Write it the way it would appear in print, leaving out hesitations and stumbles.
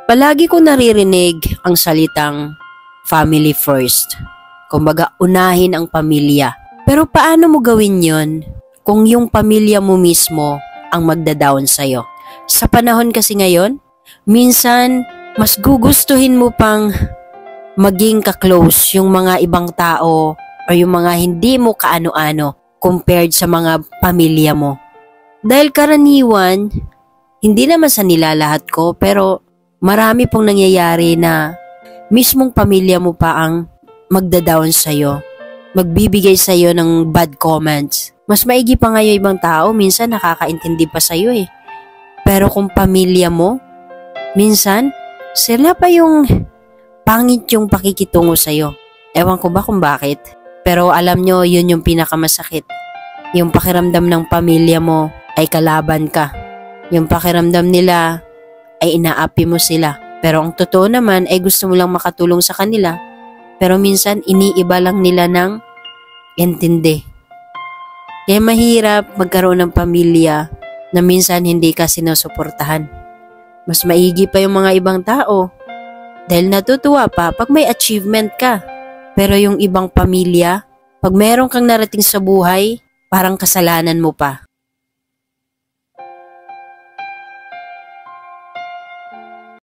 Palagi ko naririnig ang salitang family first. Kumbaga, unahin ang pamilya. Pero paano mo gawin yon kung yung pamilya mo mismo ang magda-down sa'yo? Sa panahon kasi ngayon, minsan mas gugustuhin mo pang maging ka-close yung mga ibang tao o yung mga hindi mo kaano-ano compared sa mga pamilya mo. Dahil karaniwan, hindi naman sa nilalahat ko, pero marami pong nangyayari na mismong pamilya mo pa ang magda-down sa'yo, magbibigay sa'yo ng bad comments. Mas maigi pa nga yung ibang tao, minsan nakakaintindi pa sa'yo eh. Pero kung pamilya mo, minsan, sila pa yung pangit yung pakikitungo sa'yo. Ewan ko ba kung bakit. Pero alam nyo, yun yung pinakamasakit. Yung pakiramdam ng pamilya mo ay kalaban ka. Yung pakiramdam nila ay inaapi mo sila. Pero ang totoo naman ay gusto mo lang makatulong sa kanila. Pero minsan iniiba lang nila ng intindi. Kaya mahirap magkaroon ng pamilya na minsan hindi ka sinusuportahan. Mas maigi pa yung mga ibang tao dahil natutuwa pa pag may achievement ka. Pero yung ibang pamilya, pag meron kang narating sa buhay, parang kasalanan mo pa.